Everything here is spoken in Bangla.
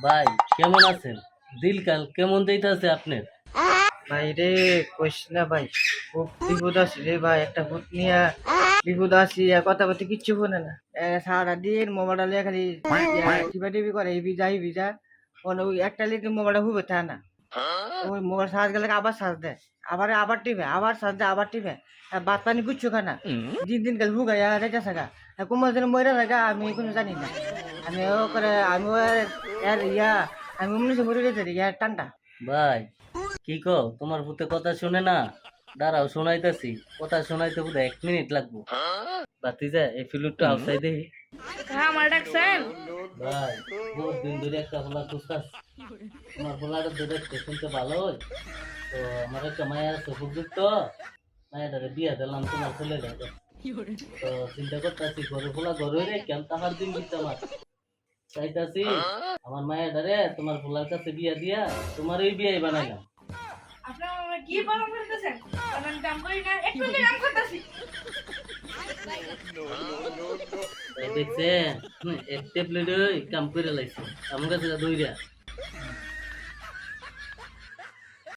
ভাই কেমন আছেন? দিনকাল কেমন যাইতাছে আপনার? ভাই রে, কইস না ভাই, খুব বিপদ আছি রে ভাই। একটা ভূত নিয়ে বিপদ আছি, আর কথা বলতে কিচ্ছু শোনে না। সারাদিন মোবাইলটা লিয়ে খালি টিপা টিপি করে, হিবি যা হিবি যা। ওই একটা লিখে মোবাইলটা হুবে থাকে না। ওই মোবাইল চার্জ গেলে আবার চার্জ দেয়, আবার আবার টিপে, আবার চার্জ দেয়, আবার টিপে। আর ভাত পানি কিচ্ছু খায় না। দিন দিন কাল হুগাইয়া রেখে থাকা। কোমর যেন মরে থাকা আমি কোনো জানি না। আমি ও করে আমি এর আমি মনে হচ্ছে মরে গেছে রে, ইয়ার টানটা। ভাই কি কও, তোমার ভূতে কথা শুনে না? দাঁড়াও শোনাইতেছি। কথা শোনাইতে বোধ 1 মিনিট লাগবো। বাতিজা এই ফিলুটটা আউটসাইড দেখি। হ্যাঁ, আমার ডাকছেন। ভাই বহুত দিন ধরে একটা ফোলা খুঁজতাস। তোমার ফোলাটা তো দেখতে শুনতে ভালো হয়। তো আমার একটা মায়া আছে উপযুক্ত, মায়াটারে বিয়া দিলাম তোমার ছেলে যাবে। তো চিন্তা করতেছি ঘরে ফোলা ঘরে রে কেন তাহার দিন দিতে আমার চাইতাছি আমার মায়াটারে তোমার ফোলার কাছে বিয়া দিয়া তোমারই বিয়াই বানাইলাম। আপনার আমার কি পালন করতেছেন? আমি কাম করি না, একটু কাম করতেছি। তাই দেখছেন, এক ট্যাবলেট কাম করে লাইছে আমার কাছে দইরা।